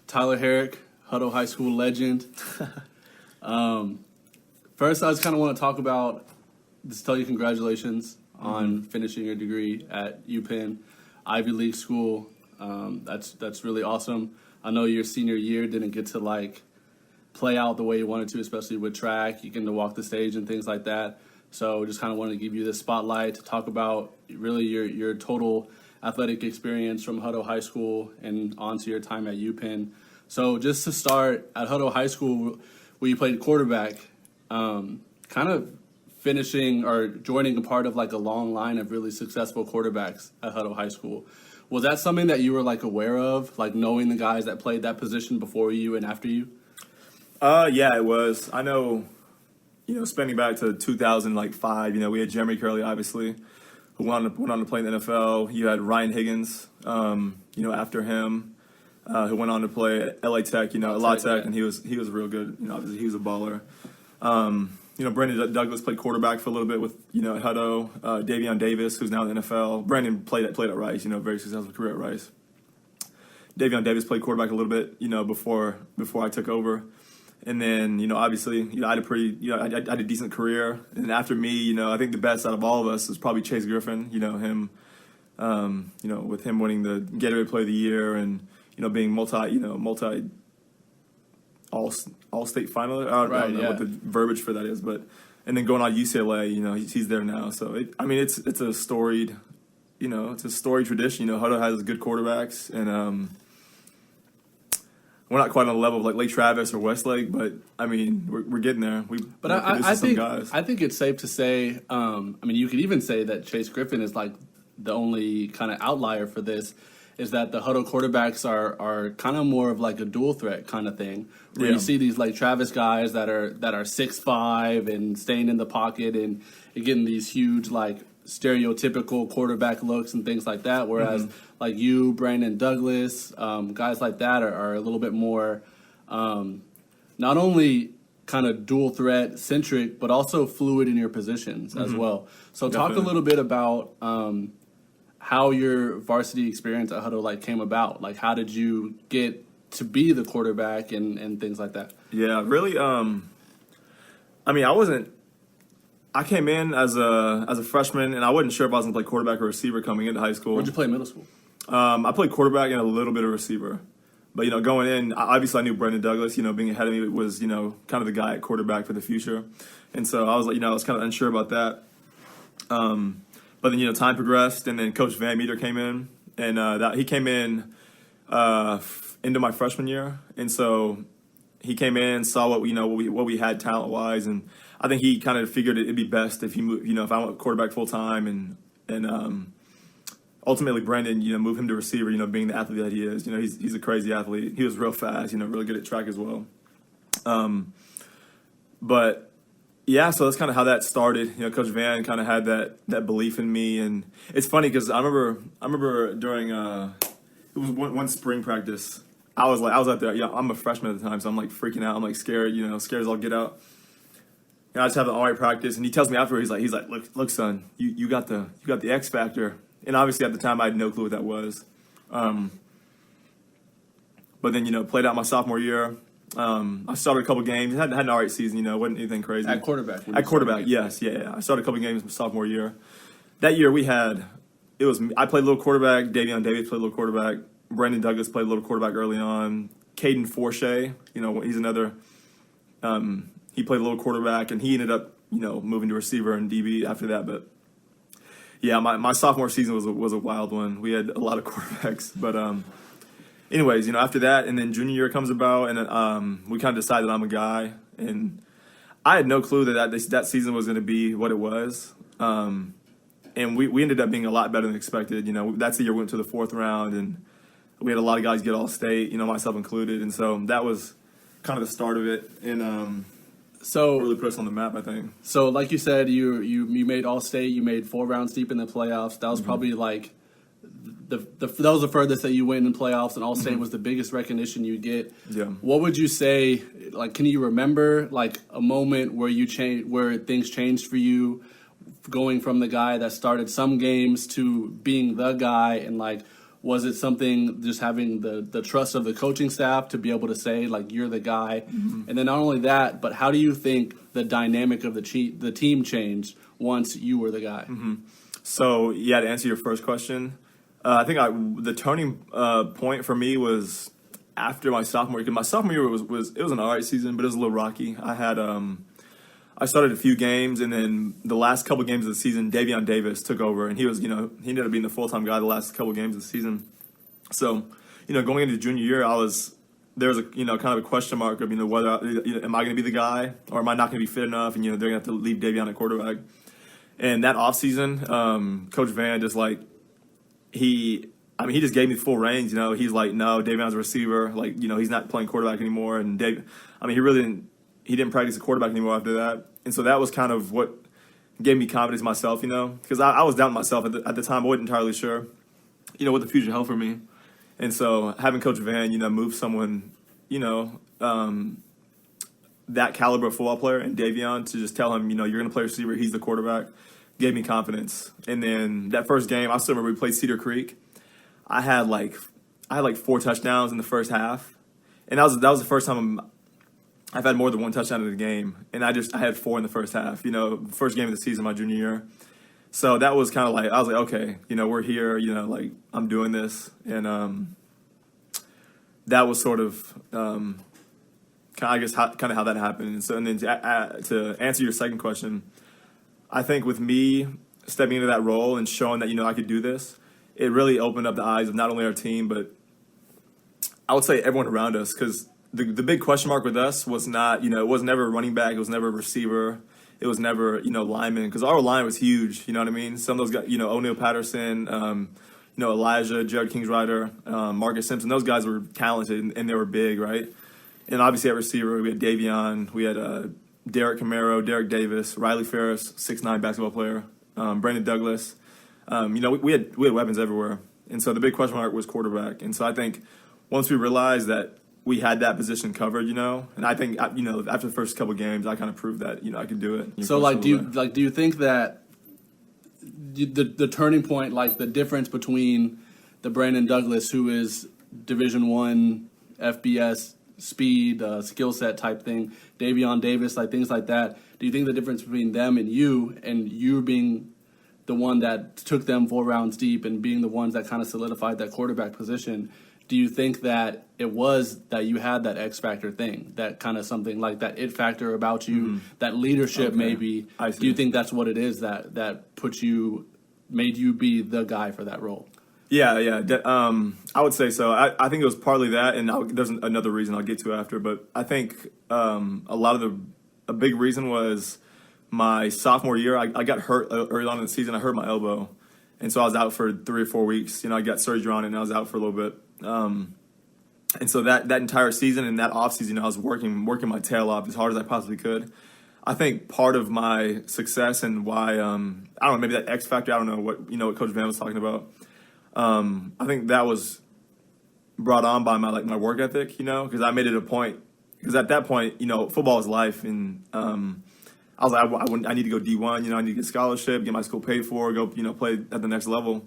Tyler Herrick, Hutto High School legend. First, I just kind of want to talk about, just tell you congratulations on finishing your degree at UPenn, Ivy League school. That's really awesome. I know your senior year didn't get to play out the way you wanted to, especially with track. You get to walk the stage and things like that. So just kind of wanted to give you this spotlight to talk about really your total athletic experience from Hutto High School and onto your time at UPenn. So just to start, at Hutto High School, where you played quarterback, kind of finishing or joining a part of a long line of really successful quarterbacks at Hutto High School. Was that something that you were aware of, knowing the guys that played that position before you and after you? Yeah, it was. I know, spending back to 2005, we had Jeremy Curley, obviously, who went on to play in the NFL. You had Ryan Higgins, after him, who went on to play at LA Tech, La Tech, and he was real good. Obviously he was a baller. Brandon Douglas played quarterback for a little bit with, at Hutto. Davion Davis, who's now in the NFL. Brandon played at Rice, very successful career at Rice. Davion Davis played quarterback a little bit, before I took over. And then, obviously, I had I had a decent career. And after me, I think the best out of all of us is probably Chase Griffin. Him, with him winning the Gatorade Player of the Year and being multi all-state finalist. I don't know what the verbiage for that is, and then going on UCLA, he's there now. So it's a storied, it's a storied tradition. Hutto has good quarterbacks, and we're not quite on the level of Lake Travis or Westlake, but we're getting there. I think it's safe to say, you could even say that Chase Griffin is the only kind of outlier for this, is that the Hutto quarterbacks are kind of more of a dual threat kind of thing, where you see these Lake Travis guys that are 6'5" and staying in the pocket and getting these huge stereotypical quarterback looks and things like that, whereas you, Brandon Douglas, guys like that are a little bit more not only kind of dual threat centric, but also fluid in your positions as well. So talk a little bit about how your varsity experience at Hutto came about. How did you get to be the quarterback and things like that? Yeah, really. I came in as a freshman, and I wasn't sure if I was going to play quarterback or receiver coming into high school. Where'd you play in middle school? I played quarterback and a little bit of receiver. But, going in, obviously I knew Brandon Douglas, being ahead of me was, kind of the guy at quarterback for the future. And so I was I was kind of unsure about that. But then, time progressed, and then Coach Van Meter came in, and he came in into my freshman year. And so he came in, saw what we had talent-wise, and I think he kind of figured it'd be best if he moved, if I went quarterback full-time, and ultimately Brandon, move him to receiver, being the athlete that he is. He's a crazy athlete. He was real fast, really good at track as well. But yeah, so that's kind of how that started. Coach Van kind of had that belief in me, and it's funny because I remember during it was one spring practice. I was out there. Yeah, I'm a freshman at the time, so I'm freaking out. I'm scared, scared as I'll get out. And I just have an all right practice, and he tells me afterwards, he's like, look, son, you got the X factor. And obviously at the time I had no clue what that was. But then played out my sophomore year. I started a couple games. Had an all right season. Wasn't anything crazy. At quarterback. Yes, yeah. I started a couple games my sophomore year. That year I played a little quarterback. Davion Davis played a little quarterback. Brandon Douglas played a little quarterback early on. Caden Forshea, he's another. He played a little quarterback, and he ended up, moving to receiver and DB after that. But yeah, my sophomore season was a wild one. We had a lot of quarterbacks, but anyways, after that, and then junior year comes about, and we kind of decided I'm a guy, and I had no clue that season was going to be what it was. And we ended up being a lot better than expected. That's the year we went to the fourth round, and we had a lot of guys get all state, myself included, and so that was kind of the start of it, and so really put us on the map, I think. So, like you said, you made all state, you made 4 rounds deep in the playoffs. That was probably that was the furthest that you went in playoffs, and all state was the biggest recognition you get. Yeah. What would you say? Can you remember a moment where things changed for you, going from the guy that started some games to being the guy, and Was it something just having the trust of the coaching staff to be able to say, like, you're the guy? And then not only that, but how do you think the dynamic of the team changed once you were the guy? So, yeah, to answer your first question, I think the turning point for me was after my sophomore year. 'Cause my sophomore year was an all right season, but it was a little rocky. I started a few games, and then the last couple games of the season, Davion Davis took over, and he ended up being the full-time guy the last couple games of the season. So, going into junior year, there was a kind of a question mark of whether am I going to be the guy or am I not going to be fit enough, and they're going to have to leave Davion at quarterback. And that offseason, Coach Van just he just gave me full reins. He's like, no, Davion's a receiver. He's not playing quarterback anymore. And he didn't practice a quarterback anymore after that. And so that was kind of what gave me confidence in myself, because I was doubting myself at the time. I wasn't entirely sure, what the future held for me. And so having Coach Van, move someone, that caliber of football player and Davion to just tell him, you're going to play receiver, he's the quarterback, gave me confidence. And then that first game, I still remember we played Cedar Creek. I had 4 touchdowns in the first half. And that was the first time I've had more than 1 touchdown in the game. And I had 4 in the first half, first game of the season, my junior year. So that was kind of I was like, okay, we're here, I'm doing this. And that was sort of, how that happened. And so, and then to answer your second question, I think with me stepping into that role and showing that, I could do this, it really opened up the eyes of not only our team, but I would say everyone around us. Because the big question mark with us was not, it was never a running back, it was never a receiver, it was never, lineman. Because our line was huge, you know what I mean? Some of those guys, O'Neal Patterson, Elijah, Jared Kingsrider, Marcus Simpson, those guys were talented and they were big, right? And obviously at receiver, we had Davion, we had Derek Camaro, Derek Davis, Riley Ferris, 6'9" basketball player, Brandon Douglas. We had weapons everywhere. And so the big question mark was quarterback. And so I think once we realized that we had that position covered, and I think, after the first couple of games, I kind of proved that, I could do it. So, do you think that the turning point, the difference between the Brandon Douglas, who is Division I FBS speed, skill set type thing, Davion Davis, things like that, do you think the difference between them and you being the one that took them 4 rounds deep and being the ones that kind of solidified that quarterback position, do you think that it was that you had that X factor thing, that kind of something like that it factor about you, that leadership maybe? Do you think that's what it is that made you be the guy for that role? Yeah. I would say so. I think it was partly that, and there's another reason I'll get to after. But I think a big reason was my sophomore year. I got hurt early on in the season. I hurt my elbow, and so I was out for 3 or 4 weeks. I got surgery on it, and I was out for a little bit. And so that entire season and that off season, I was working my tail off as hard as I possibly could. I think part of my success and why I don't know, maybe that X factor. I don't know what Coach Van was talking about. I think that was brought on by my work ethic, because I made it a point. Because at that point, football is life, and I was like, I need to go D1. I need to get scholarship, get my school paid for, go play at the next level.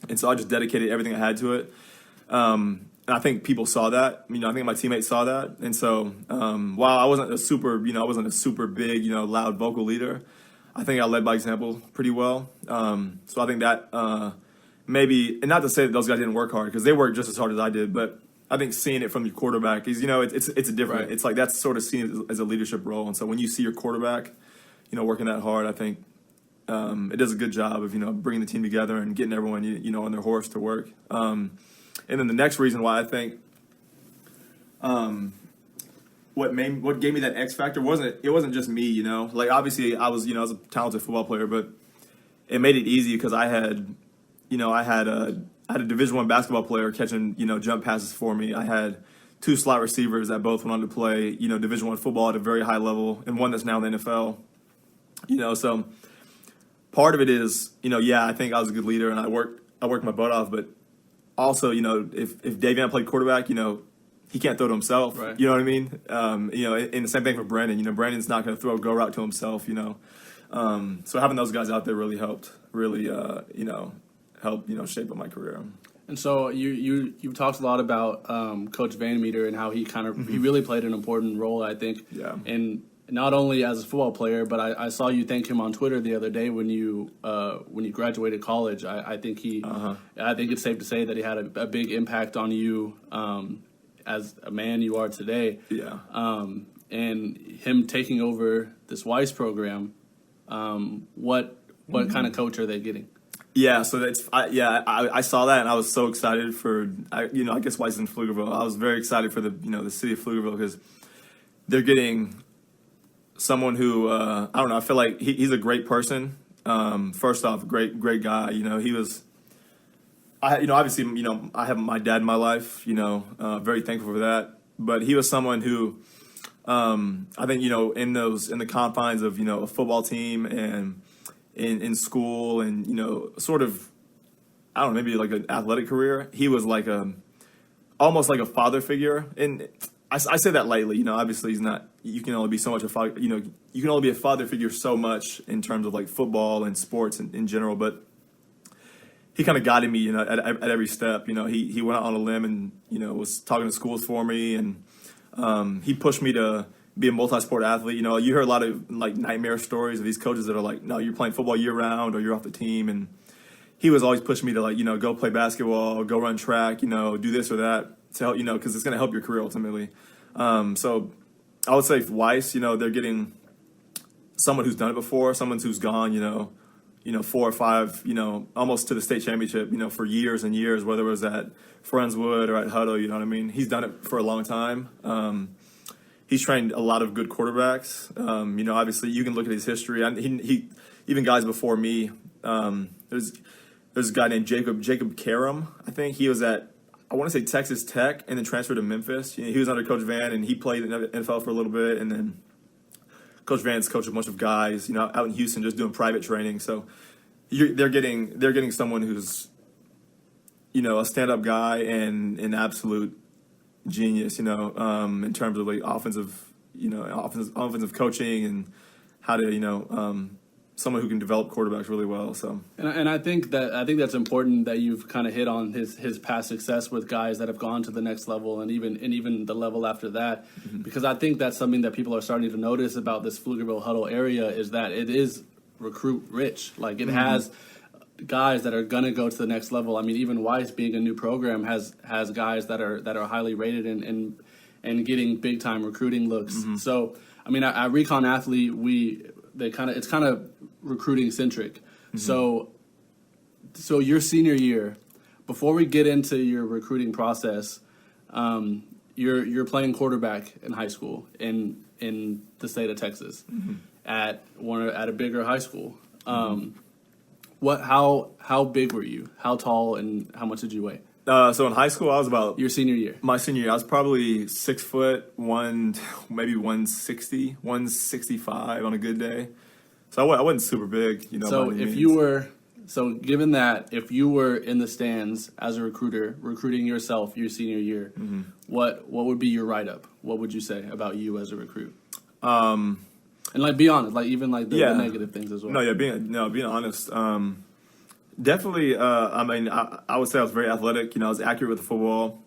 And so I just dedicated everything I had to it. And I think people saw that. I think my teammates saw that. And so while I wasn't a super big, loud vocal leader, I think I led by example pretty well. So I think that maybe, and not to say that those guys didn't work hard, because they worked just as hard as I did, but I think seeing it from your quarterback is, it's a different, right. It's that's sort of seen as a leadership role. And so when you see your quarterback, working that hard, I think it does a good job of, bringing the team together and getting everyone, on their horse to work. And then the next reason why I think what gave me that X factor wasn't just me, obviously I was a talented football player, but it made it easy because I had a Division I basketball player catching, jump passes for me. I had 2 slot receivers that both went on to play, Division I football at a very high level, and one that's now in the NFL. So part of it is, I think I was a good leader and I worked my butt off, but also, if Davion played quarterback, he can't throw to himself. Right. You know what I mean? And the same thing for Brandon. Brandon's not going to throw a go route to himself. So having those guys out there really helped. Really, help shape up my career. And so you've talked a lot about Coach Van Meter and how he he really played an important role, I think. Yeah. And not only as a football player, but I saw you thank him on Twitter the other day when you graduated college. I think I think it's safe to say that he had a big impact on you as a man you are today. Yeah. And him taking over this Weiss program, what kind of coach are they getting? Yeah, so I saw that and I was so excited for I guess Weiss in Pflugerville. I was very excited for the city of Pflugerville because they're getting someone who I don't know. I feel like he's a great person. First off, great guy. He was. Obviously, I have my dad in my life. Very thankful for that. But he was someone who, I think, in the confines of a football team and in school and sort of, I don't know, maybe like an athletic career. He was like almost like a father figure. And I say that lightly. Obviously he's not. You can only be so much a father. You can only be a father figure so much in terms of like football and sports in general. But he kind of guided me, at every step. He went out on a limb and was talking to schools for me, and he pushed me to be a multi-sport athlete. You hear a lot of like nightmare stories of these coaches that are like, no, you're playing football year round or you're off the team, and he was always pushing me to like go play basketball, go run track, do this or that to help, because it's going to help your career ultimately. So I would say Weiss, they're getting someone who's done it before, someone who's gone, 4 or 5, almost to the state championship, for years and years, whether it was at Friendswood or at Hutto, you know what I mean? He's done it for a long time. He's trained a lot of good quarterbacks. Obviously you can look at his history. He even guys before me, there's a guy named Jacob Karam, I think. He was at, I want to say Texas Tech and then transferred to Memphis. He was under Coach Van and he played in the NFL for a little bit, and then Coach Van's coached a bunch of guys, out in Houston just doing private training. So they're getting someone who's, a stand-up guy and an absolute genius, in terms of like offensive coaching and how to, someone who can develop quarterbacks really well. So, and I think that's important that you've kind of hit on his past success with guys that have gone to the next level and even the level after that, because I think that's something that people are starting to notice about this Pflugerville Hutto area is that it is recruit rich. Like it has guys that are gonna go to the next level. I mean, even Weiss being a new program has guys that are highly rated and getting big time recruiting looks. So I mean, at Recon Athlete, it's kind of recruiting centric. So your senior year, before we get into your recruiting process, you're playing quarterback in high school in the state of Texas at a bigger high school. How big were you? How tall and how much did you weigh? So in high school, I was about your senior year. My senior year, I was probably 6 foot, maybe 160, 165 on a good day. So I wasn't super big, So given that, if you were in the stands as a recruiter, recruiting yourself your senior year, what would be your write-up? What would you say about you as a recruit? And like, be honest, like even like the negative things as well. Being honest. Definitely, I would say I was very athletic. I was accurate with the football.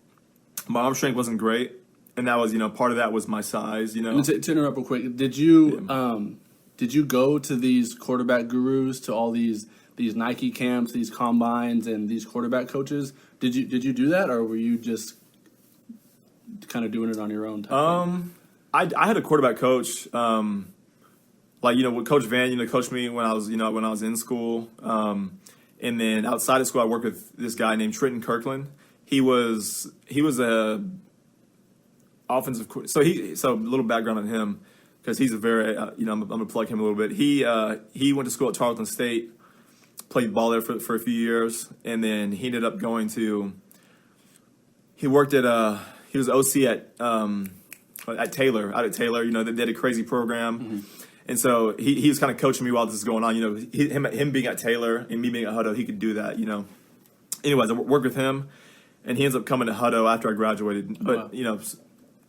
My arm strength wasn't great, and that was, part of that was my size. And to interrupt real quick, did you go to these quarterback gurus, to all these Nike camps, these combines, and these quarterback coaches? Did you do that, or were you just kind of doing it on your own? I had a quarterback coach, with Coach Van, coached me when I was in school. And then outside of school, I worked with this guy named Trenton Kirkland. He was a offensive. So a little background on him, because he's a very I'm gonna plug him a little bit. He went to school at Tarleton State, played ball there for a few years, and then he ended up going to. He worked at he was OC at Taylor, out at Taylor. They had a crazy program. And so he was kind of coaching me while this is going on. Him being at Taylor and me being at Hutto, he could do that. Anyways, I worked with him, and he ends up coming to Hutto after I graduated. But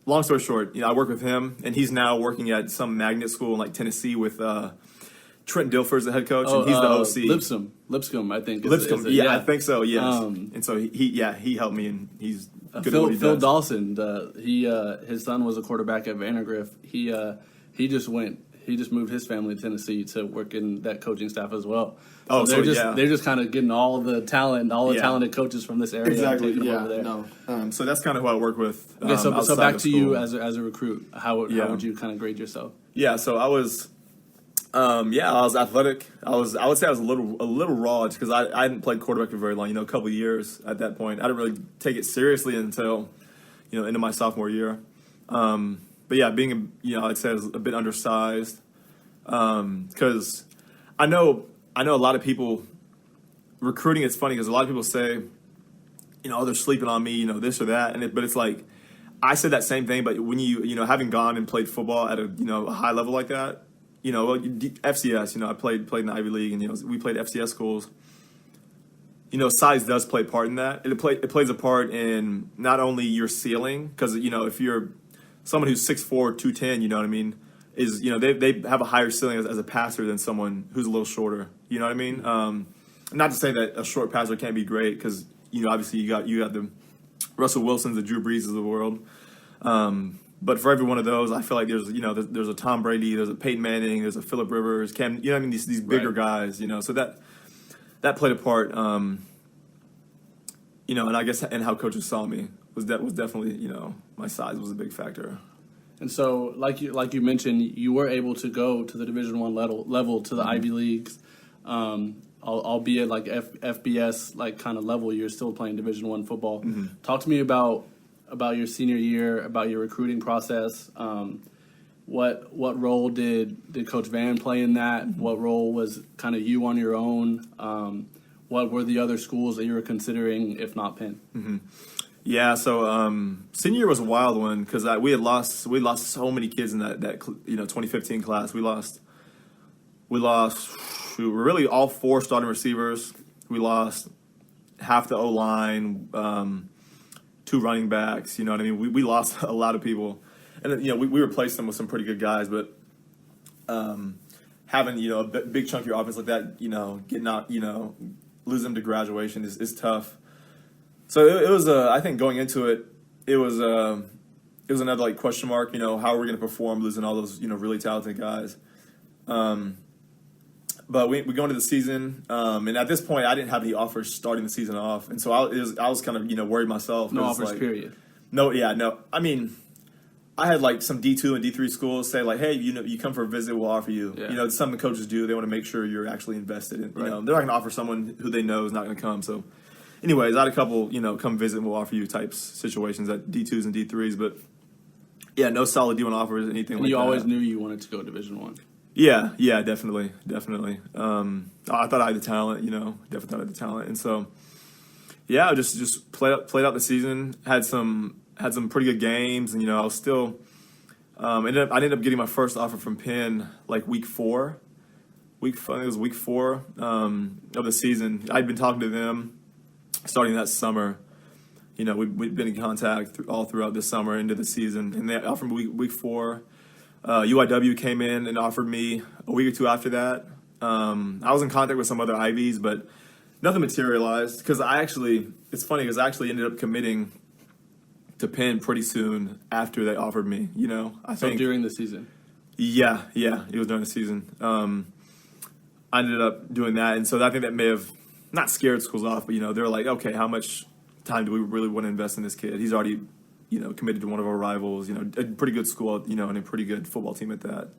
long story short, I worked with him, and he's now working at some magnet school in like Tennessee with Trent Dilfer's the head coach, and he's the OC. Lipscomb, I think. Lipscomb, I think so. Yes, and so he helped me, and he's good at what he Phil does. Dawson. His son was a quarterback at Vandergrift. He just moved his family to Tennessee to work in that coaching staff as well. They're just kind of getting all the talent, all the talented coaches from this area. Exactly. And taking them over there. No. So that's kind of who I work with. Okay, so back to you as a recruit. How would you kind of grade yourself? Yeah. So I was. I was athletic. I would say I was a little raw because I hadn't played quarterback for very long. A couple of years at that point. I didn't really take it seriously until into my sophomore year. But yeah, being I'd say I was a bit undersized because I know a lot of people recruiting. It's funny because a lot of people say they're sleeping on me, this or that, but it's like I said that same thing. But when you having gone and played football at a high level like that. FCS, I played in the Ivy League, and we played FCS schools. Size does play a part in that. It plays a part in not only your ceiling, because if you're someone who's 6'4", 210, you know what I mean, is they have a higher ceiling as a passer than someone who's a little shorter. You know what I mean? Not to say that a short passer can't be great, because obviously you got the Russell Wilsons, the Drew Brees of the world. But for every one of those, I feel like there's a Tom Brady, there's a Peyton Manning, there's a Phillip Rivers, Cam. These bigger guys. So that played a part. And I guess and how coaches saw me was definitely my size was a big factor. And so, like you mentioned, you were able to go to the Division I level to the Ivy Leagues, albeit like FBS like kind of level. You're still playing Division I football. Mm-hmm. Talk to me about your senior year, about your recruiting process. What role did Coach Van play in that? Mm-hmm. What role was kind of you on your own? What were the other schools that you were considering, if not Penn? Mm-hmm. Yeah, so senior year was a wild one because we lost so many kids in that 2015 class. We lost really all 4 starting receivers. We lost half the O-line. 2 running backs, you know what I mean? We lost a lot of people. And, we replaced them with some pretty good guys, but having, a big chunk of your offense like that, getting out, lose them to graduation is tough. So it was, I think going into it, it was another, like, question mark, how are we going to perform losing all those, really talented guys? But we go into the season, and at this point, I didn't have any offers starting the season off, and so I was kind of worried myself. No offers, period. No. I mean, I had like some D2 and D3 schools say like, hey, you come for a visit, we'll offer you. Yeah. It's something coaches do. They want to make sure you're actually invested in. They're not going to offer someone who they know is not going to come. So, anyways, I had a couple, come visit, and we'll offer you types situations at D2s and D3s, but yeah, no solid D1 offers, anything like that. You always knew you wanted to go Division I. Yeah, definitely. I thought I had the talent, definitely thought I had the talent. And so, yeah, I just played out the season, had some pretty good games, and, I was still, I ended up getting my first offer from Penn, like week 4. I think it was week 4 of the season. I'd been talking to them starting that summer. We'd been in contact all throughout this summer into the season, and they offered me week 4. UIW came in and offered me a week or 2 after that. I was in contact with some other Ivies, but nothing materialized because it's funny because I actually ended up committing to Penn pretty soon after they offered me, I think. During the season? Yeah, it was during the season. I ended up doing that, and so I think that may have not scared schools off, but, they were like, okay, how much time do we really want to invest in this kid? He's already committed to one of our rivals, a pretty good school, and a pretty good football team at that.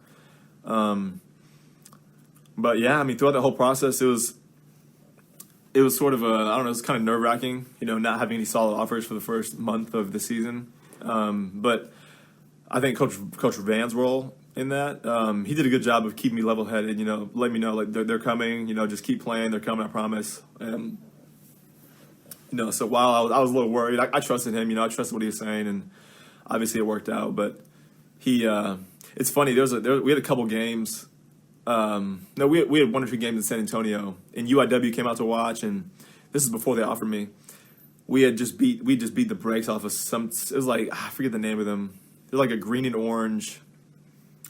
But yeah, throughout the whole process, it was sort of it was kind of nerve-wracking, not having any solid offers for the first month of the season. But I think Coach Van's role in that, he did a good job of keeping me level-headed, letting me know, like, they're coming, just keep playing, they're coming, I promise. And so while I was a little worried, I trusted him. I trusted what he was saying, and obviously it worked out. But it's funny. We had a couple games. We had 1 or 2 games in San Antonio, and UIW came out to watch. And this is before they offered me. We just beat the brakes off of some. It was like I forget the name of them. They're like a green and orange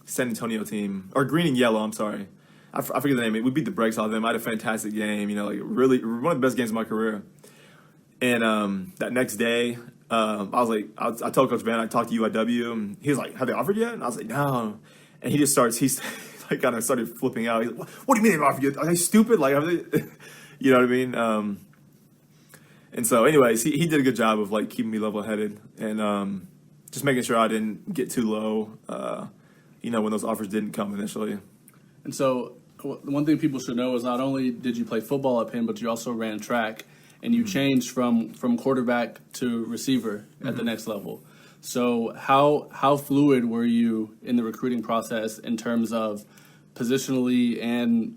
San Antonio team, or green and yellow. I'm sorry. I forget the name. We beat the brakes off them. I had a fantastic game. Like really one of the best games of my career. And that next day, I was like, I told Coach Van I talked to UIW, and he was like, "Have they offered yet?" And I was like, "No." And he just he's like kind of started flipping out. He's like, "What do you mean they've offered you? Are they stupid? Like, are they?" You know what I mean? And so, anyways, he did a good job of like keeping me level-headed and just making sure I didn't get too low. When those offers didn't come initially. And so, one thing people should know is not only did you play football at Penn, but you also ran track, and you changed from quarterback to receiver at the next level. So, how fluid were you in the recruiting process in terms of positionally and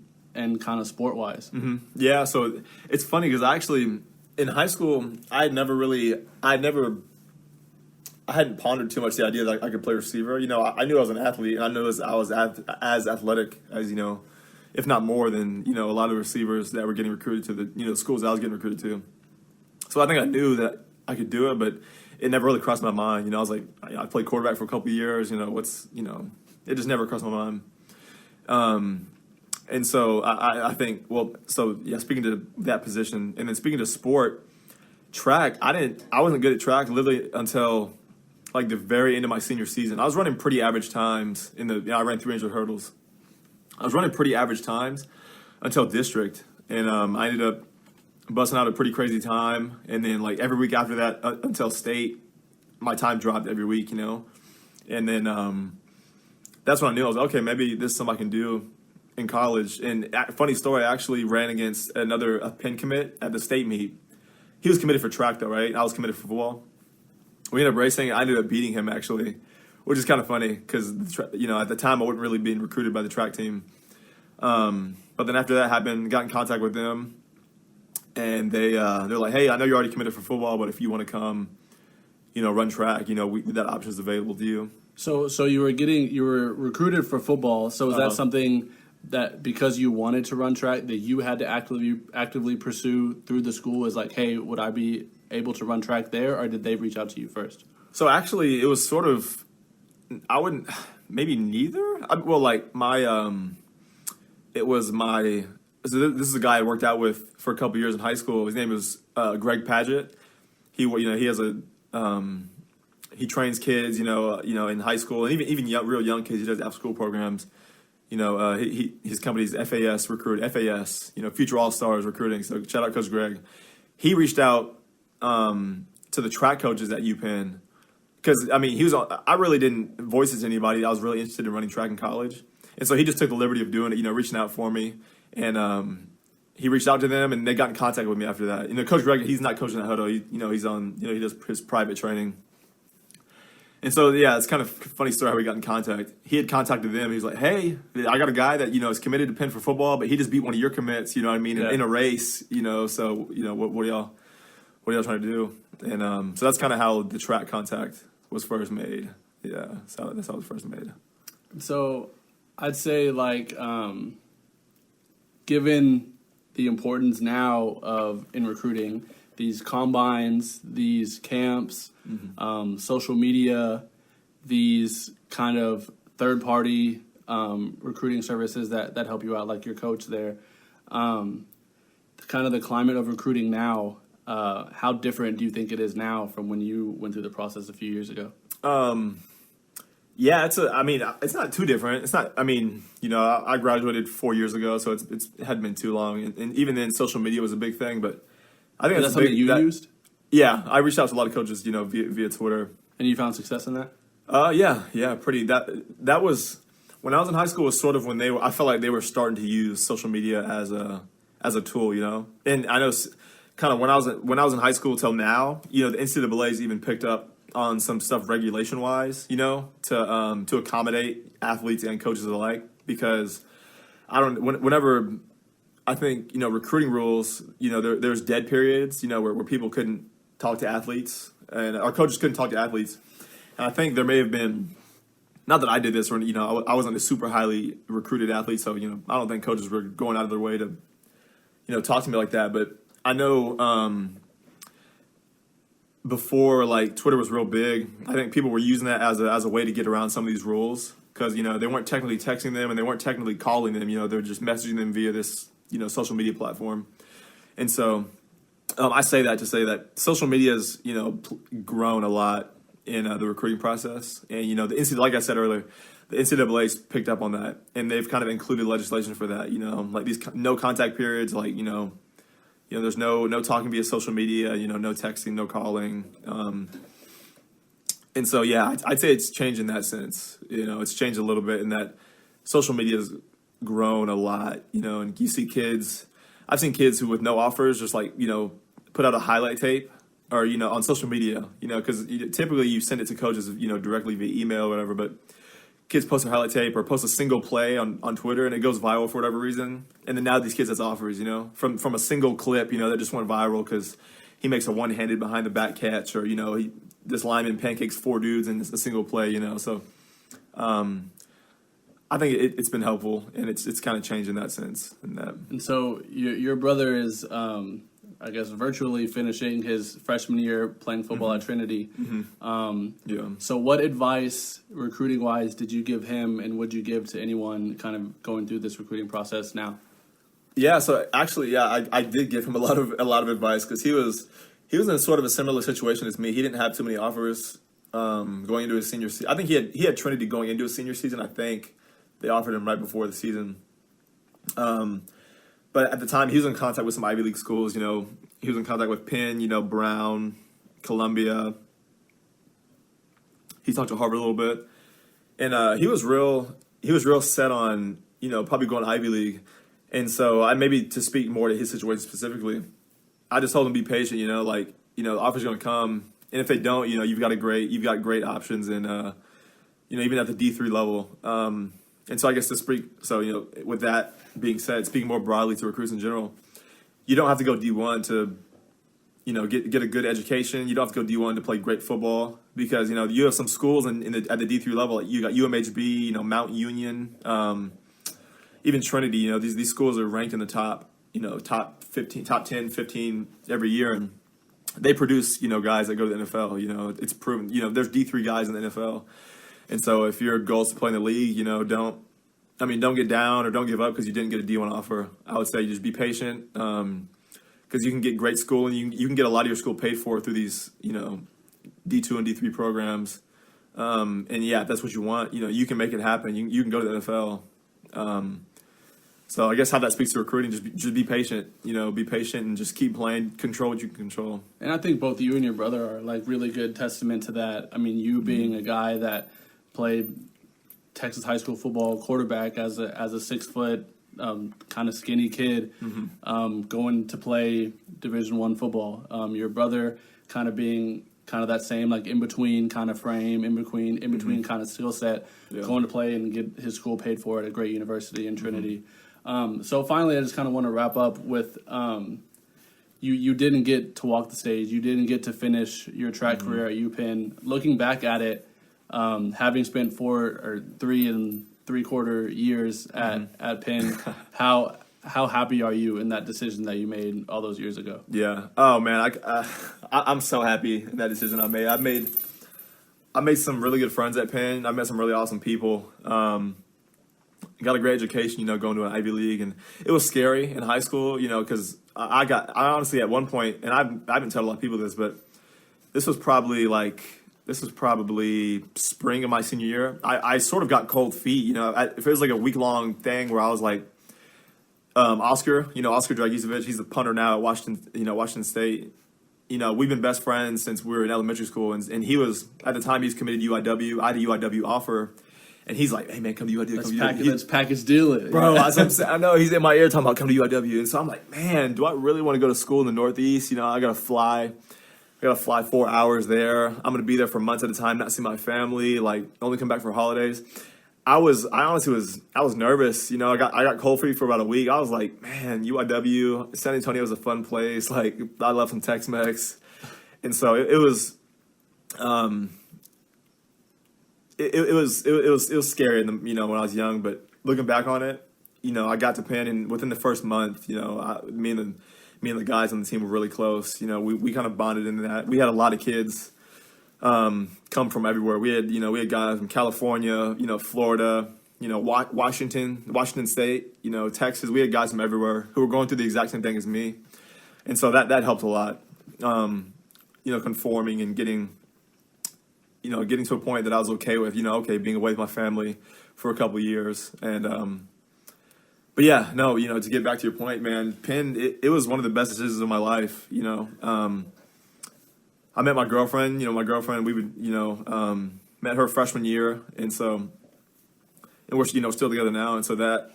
kind of sport wise? Yeah, so it's funny because I actually in high school I hadn't pondered too much the idea that I could play receiver. I knew I was an athlete, and I knew I was as athletic as if not more than a lot of receivers that were getting recruited to the schools I was getting recruited to. So I think I knew that I could do it, but it never really crossed my mind. I was like, I played quarterback for a couple of years. It just never crossed my mind. And so I think, speaking to that position, and then speaking to sport, track, I wasn't good at track literally until like the very end of my senior season. I was running pretty average times I ran 300 hurdles. I was running pretty average times until district, and I ended up busting out a pretty crazy time. And then like every week after that until state, my time dropped every week, and then that's when I knew I was like, okay, maybe this is something I can do in college. And funny story, I actually ran against a Penn commit at the state meet. He was committed for track though, right? I was committed for football. We ended up racing. I ended up beating him actually, which is kind of funny because at the time I wasn't really being recruited by the track team. But then after that happened, got in contact with them, and they're like, "Hey, I know you're already committed for football, but if you want to come, run track, that option is available to you." So you were recruited for football. So is that something that because you wanted to run track that you had to actively pursue through the school? Is like, hey, would I be able to run track there, or did they reach out to you first? So actually, it was sort of, I wouldn't, maybe neither. So this is a guy I worked out with for a couple years in high school. His name was Greg Paget. He has he trains kids, in high school, and even real young kids. He does after school programs. His company's FAS Recruit, FAS, Future All Stars Recruiting. So shout out Coach Greg. He reached out to the track coaches at UPenn because I really didn't voice it to anybody. I was really interested in running track in college, and so he just took the liberty of doing it. Reaching out for me, and he reached out to them, and they got in contact with me after that. Coach Greg, he's not coaching at Hutto. He's on. He does his private training. And so, yeah, it's kind of a funny story how we got in contact. He had contacted them. He was like, hey, I got a guy that, is committed to Penn for football, but he just beat one of your commits, in a race, so, what are y'all trying to do? And so that's kind of how the track contact was first made. Yeah, so that's how it was first made. So I'd say, given the importance now in recruiting, these combines, these camps, social media, these kind of third-party recruiting services that help you out, like your coach there. Kind of the climate of recruiting now, how different do you think it is now from when you went through the process a few years ago? Yeah, it's not too different. It's not, I graduated 4 years ago, so it hadn't been too long. And even then, social media was a big thing, but I think that's something you used? Yeah, I reached out to a lot of coaches, via Twitter. And you found success in that? Yeah, pretty. That was when I was in high school. Was sort of when I felt like they were starting to use social media as a tool, And I know, kind of when I was in high school till now, the NCAA's even picked up on some stuff regulation wise, to accommodate athletes and coaches alike, because whenever I think, recruiting rules, there's dead periods, where people couldn't talk to athletes and our coaches couldn't talk to athletes. And I think there may have been, not that I did this or, I wasn't a super highly recruited athlete. So, I don't think coaches were going out of their way to, talk to me like that. But I know before like Twitter was real big, I think people were using that as a way to get around some of these rules because they weren't technically texting them and they weren't technically calling them. They're just messaging them via this social media platform. And so I say that to say that social media has grown a lot in the recruiting process. And the NCAA, like I said earlier, the NCAA's picked up on that, and they've kind of included legislation for that. Like these no contact periods, like there's no talking via social media, no texting, no calling. And so, yeah, I'd say it's changed in that sense. It's changed a little bit in that social media has grown a lot, and you see I've seen kids who with no offers just like, put out a highlight tape or, on social media, because typically you send it to coaches, directly via email or whatever, but kids post a highlight tape or post a single play on Twitter and it goes viral for whatever reason. And then now these kids has offers, from a single clip, that just went viral because he makes a one-handed behind the back catch or, this lineman pancakes 4 dudes in a single play, So I think it's been helpful and it's kind of changed in that sense. And so your brother is, I guess, virtually finishing his freshman year playing football at Trinity. So what advice, recruiting-wise, did you give him, and would you give to anyone kind of going through this recruiting process now? Yeah, so actually, I did give him a lot of advice because he was in sort of a similar situation as me. He didn't have too many offers going into his senior season. I think he had Trinity going into his senior season. I think they offered him right before the season. But at the time, he was in contact with some Ivy League schools. He was in contact with Penn, Brown, Columbia. He talked to Harvard a little bit, and he was real set on probably going to Ivy League. And so maybe to speak more to his situation specifically, I just told him be patient. The offer's going to come, and if they don't, you've got great options, and even at the D3 level. And so I guess with that being said, speaking more broadly to recruits in general, you don't have to go D1 to, get a good education. You don't have to go D1 to play great football because, you have some schools at the D3 level. Like you got UMHB, Mount Union, even Trinity. These schools are ranked in the top 15, top 10, 15 every year, and they produce guys that go to the NFL. It's proven. There's D3 guys in the NFL. And so if your goal is to play in the league, don't get down or don't give up because you didn't get a D1 offer. I would say just be patient because you can get great schooling. You can get a lot of your school paid for through these, D2 and D3 programs. And yeah, if that's what you want, you can make it happen. You can go to the NFL. So I guess how that speaks to recruiting, just be patient, be patient and just keep playing, control what you can control. And I think both you and your brother are like really good testament to that. I mean, you being a guy that played Texas high school football quarterback as a 6 foot kind of skinny kid, going to play Division I football. Your brother kind of being kind of that same like in between kind of frame, in between kind of skill set, going to play and get his school paid for at a great university in Trinity. So finally, I just kind of want to wrap up with you didn't get to walk the stage, you didn't get to finish your track career at UPenn. Looking back at it. Having spent 3 3/4 years at Penn, how happy are you in that decision that you made all those years ago? Yeah. Oh man, I'm so happy in that decision I made. I made some really good friends at Penn. I met some really awesome people. Got a great education, going to an Ivy League, and it was scary in high school, because I honestly at one point, and I haven't told a lot of people this, but this was probably spring of my senior year. I sort of got cold feet, if it was like a week-long thing where I was like, Oscar Dragicevic, he's the punter now at Washington State. We've been best friends since we were in elementary school, and he was, at the time, he was committed to UIW. I had a UIW offer, and he's like, hey, man, come to UIW. Let's package deal it. Bro, I know he's in my ear talking about come to UIW. And so I'm like, man, do I really want to go to school in the Northeast? I got to fly. I got to fly 4 hours there. I'm going to be there for months at a time, not see my family, like only come back for holidays. I honestly was nervous. I got cold feet for about a week. I was like, man, UIW, San Antonio was a fun place. Like I love some Tex-Mex. And so it was scary when I was young, but looking back on it, I got to Penn, and within the first month, me and me and the guys on the team were really close. You know, we kind of bonded into that. We had a lot of kids come from everywhere. We had guys from California, Florida, Washington State, Texas. We had guys from everywhere who were going through the exact same thing as me, and so that helped a lot. Conforming and getting to a point that I was okay with, being away with my family for a couple of years. And, but yeah, no, to get back to your point, man, Penn, it was one of the best decisions of my life. I met my girlfriend, we would, met her freshman year. And so, and we're, still together now. And so that,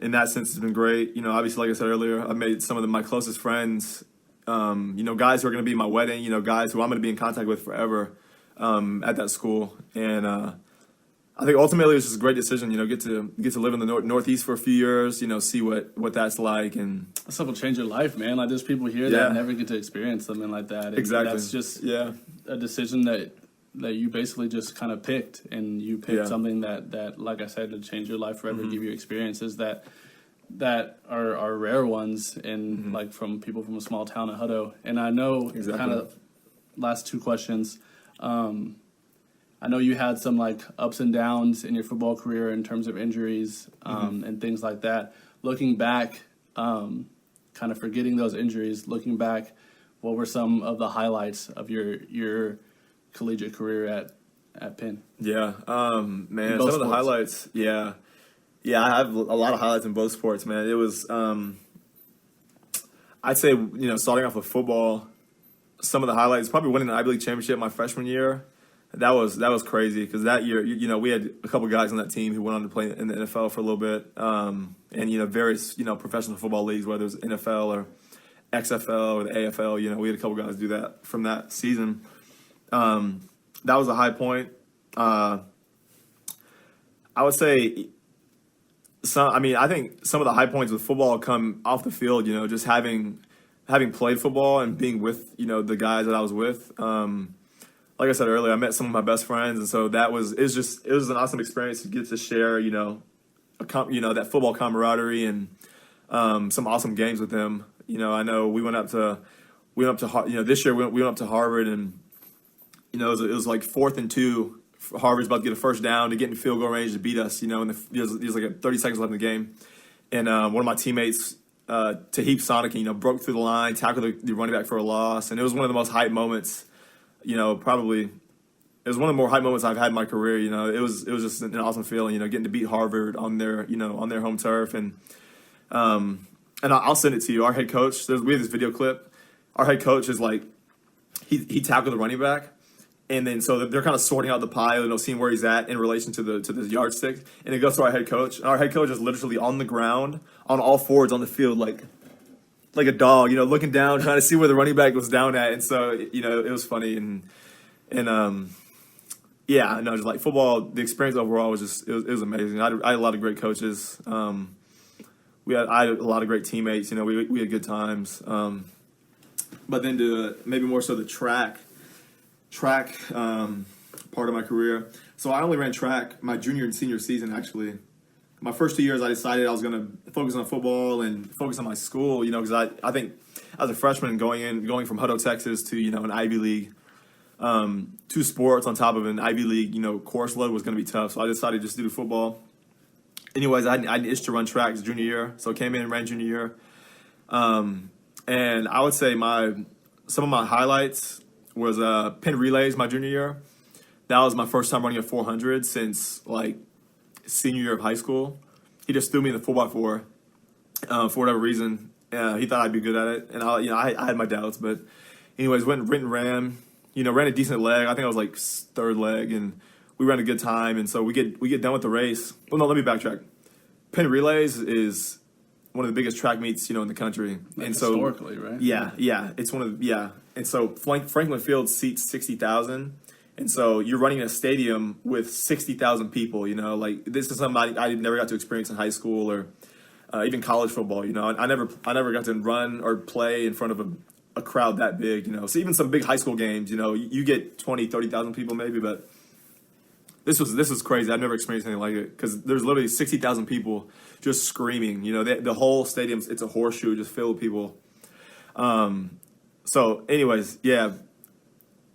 in that sense, has been great. Obviously, like I said earlier, I made some of my closest friends, guys who are going to be in my wedding, guys who I'm going to be in contact with forever. At that school, and I think ultimately it was just a great decision. Get to live in the Northeast for a few years. See what that's like, and that stuff will change your life, man. Like there's people here that never get to experience something like that. And exactly, that's just a decision that you basically just kind of picked, and you picked something that, like I said, to change your life forever, give you experiences that are rare ones, and like from people from a small town in Hutto. And I know kind of last two questions. I know you had some like ups and downs in your football career in terms of injuries and things like that. Looking back, kind of forgetting those injuries, looking back, what were some of the highlights of your collegiate career at Penn? Yeah, man, some of the highlights, I have a lot of highlights in both sports, man. It was, I'd say, starting off with football, some of the highlights, probably winning the Ivy League championship my freshman year. That was crazy because that year, we had a couple guys on that team who went on to play in the NFL for a little bit, and various professional football leagues, whether it was NFL or XFL or the AFL. We had a couple guys do that from that season. That was a high point. I would say I think some of the high points with football come off the field. Just having played football and being with, the guys that I was with, like I said earlier, I met some of my best friends. And so it was an awesome experience to get to share, that football camaraderie and, some awesome games with them. I know we went up to this year we went up to Harvard, and, it was like 4th and 2. Harvard's about to get a first down to get in field goal range to beat us, and there's like 30 seconds left in the game. And, one of my teammates, Tahib Sonic, broke through the line, tackled the running back for a loss, and it was one of the most hype moments. Probably it was one of the more hype moments I've had in my career. It was just an awesome feeling. Getting to beat Harvard on their home turf, and I'll send it to you. Our head coach, we have this video clip. Our head coach is like, he tackled the running back. And then so they're kind of sorting out the pile, seeing where he's at in relation to the yardstick. And it goes to our head coach. And our head coach is literally on the ground, on all fours on the field, like a dog, looking down, trying to see where the running back was down at. And so, it was funny. And just like football, the experience overall was it was amazing. I had a lot of great coaches. I had a lot of great teammates. We had good times. But then to maybe more so the track part of my career. So I only ran track my junior and senior season, actually. My first 2 years, I decided I was going to focus on football and focus on my school, because I think as a freshman going from Hutto, Texas to, an Ivy League, 2 sports on top of an Ivy League, course load was going to be tough. So I decided just to do football. Anyways, I itched to run track junior year. So came in and ran junior year. And I would say some of my highlights was Penn relays my junior year. That was my first time running a 400 since senior year of high school. He just threw me in the 4x4 for whatever reason. He thought I'd be good at it, and I had my doubts. But anyways, went and ran a decent leg. I think I was like 3rd leg, and we ran a good time. And so we get done with the race. Well, no, let me backtrack. Penn relays is one of the biggest track meets in the country, and so historically, right? Yeah, it's one of and so Franklin Field seats 60,000. And so you're running in a stadium with 60,000 people, this is something I never got to experience in high school or even college football. I never got to run or play in front of a crowd that big, So even some big high school games, you get 20, 30,000 people maybe, but this was crazy. I've never experienced anything like it because there's literally 60,000 people just screaming. The whole stadium, it's a horseshoe just filled with people. So anyways, yeah,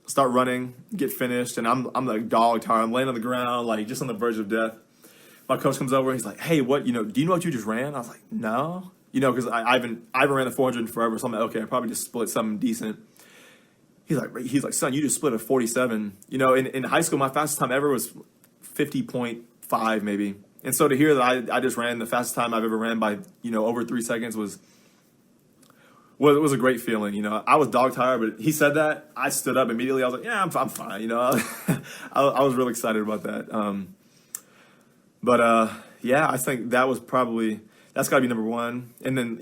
start running, get finished, and I'm like dog tired. I'm laying on the ground, like just on the verge of death. My coach comes over, he's like, "Hey, do you know what you just ran?" I was like, "No." Because I haven't ran the 400 in forever, so I'm like, okay, I probably just split something decent. He's like, "Son, you just split a 47." In high school, my fastest time ever was 50.5 maybe. And so to hear that I just ran the fastest time I've ever ran by, over 3 seconds was a great feeling. I was dog tired, but he said that. I stood up immediately. I was like, yeah, I'm fine. I was really excited about that. Yeah, I think that's got to be number one. And then,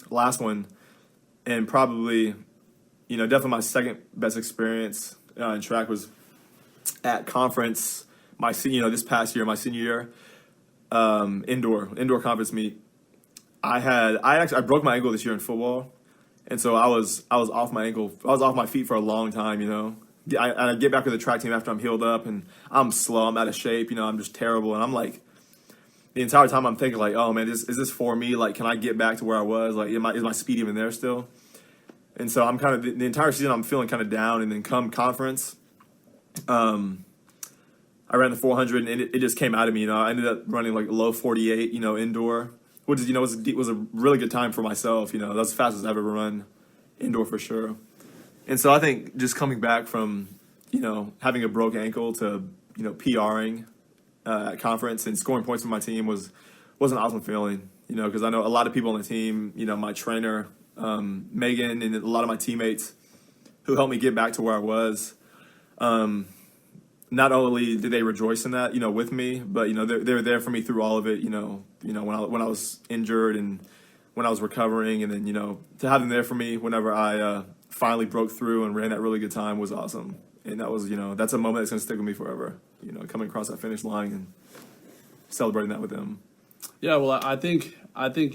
last one, and probably, definitely my second best experience in track was at conference this past year, my senior year, indoor conference meet. I broke my ankle this year in football, and so I was off my ankle. I was off my feet for a long time. I get back to the track team after I'm healed up, and I'm slow. I'm out of shape. I'm just terrible, and I'm like, the entire time I'm thinking like, oh man, is this for me? Like, can I get back to where I was? Like, is my speed even there still? And so I'm kind of the entire season I'm feeling kind of down, and then come conference, I ran the 400 and it just came out of me. I ended up running like low 48, indoor, which is, was a really good time for myself. That's the fastest I've ever run indoor for sure. And so I think just coming back from, having a broke ankle to, PRing at conference and scoring points for my team was an awesome feeling, because I know a lot of people on the team, my trainer, Megan, and a lot of my teammates who helped me get back to where I was. Not only did they rejoice in that, with me, but they were there for me through all of it. When I was injured and when I was recovering, and then to have them there for me whenever I finally broke through and ran that really good time was awesome. And that was that's a moment that's gonna stick with me forever. Coming across that finish line and celebrating that with them. Yeah, well, I think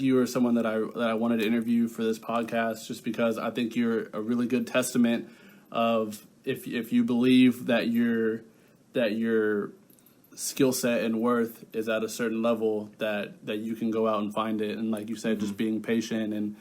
you are someone that I wanted to interview for this podcast, just because I think you're a really good testament of if you believe that your skill set and worth is at a certain level, that you can go out and find it. And like you said, just being patient and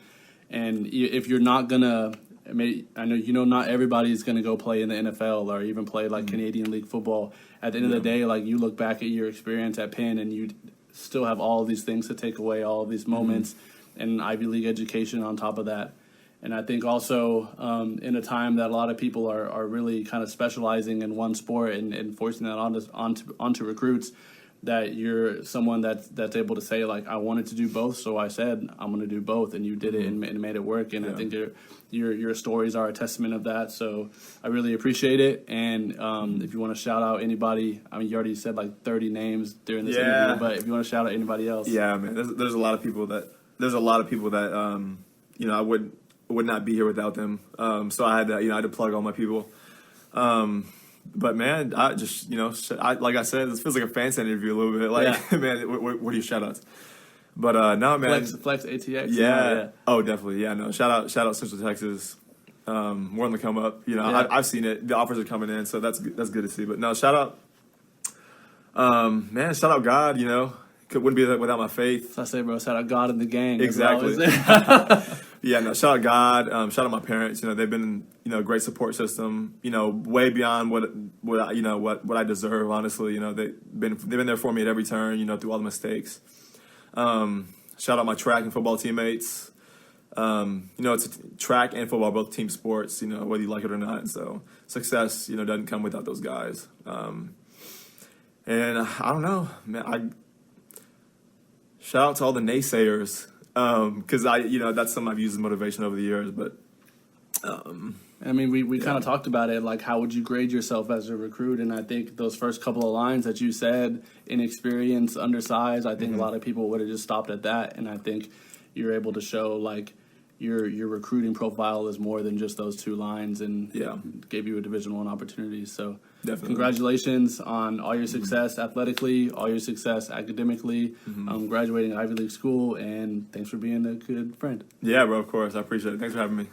if you're not gonna, I know not everybody is gonna go play in the NFL or even play like Canadian League football. At the end of the day, like you look back at your experience at Penn and you still have all of these things to take away, all of these moments, and Ivy League education on top of that. And I think also in a time that a lot of people are really kind of specializing in one sport and forcing that onto recruits, that you're someone that's able to say, like, I wanted to do both, so I said I'm going to do both, and you did it and made it work. And I think your stories are a testament of that. So I really appreciate it. And if you want to shout out anybody, I mean, you already said like 30 names during this interview, but if you want to shout out anybody else, man, there's a lot of people that I would not be here without them. So I had to plug all my people. But man, I just, like I said, this feels like a fan center interview a little bit. Like, man, what are your shout outs? But no, man. Flex ATX. Yeah. Oh, definitely. Yeah, no. Shout out Central Texas. More on the come up. I've seen it. The offers are coming in, so that's good to see. But no, shout out. Man, shout out God. Wouldn't be that without my faith. So I say, bro, shout out God and the gang. Exactly. Yeah, no, shout out God. Shout out my parents. They've been, a great support system. Way beyond what I deserve. Honestly, they've been there for me at every turn. Through all the mistakes. Shout out my track and football teammates. It's track and football, both team sports. Whether you like it or not. And so success, doesn't come without those guys. And I don't know, man. Shout out to all the naysayers. Because that's something I've used as motivation over the years. But I mean, we kind of talked about it, like how would you grade yourself as a recruit? And I think those first couple of lines that you said, inexperienced, undersized, I think a lot of people would have just stopped at that. And I think you're able to show like your recruiting profile is more than just those two lines, and gave you a Division I opportunity. So definitely, congratulations on all your success athletically, all your success academically, graduating Ivy League school, and thanks for being a good friend. Yeah, bro, of course. I appreciate it. Thanks for having me.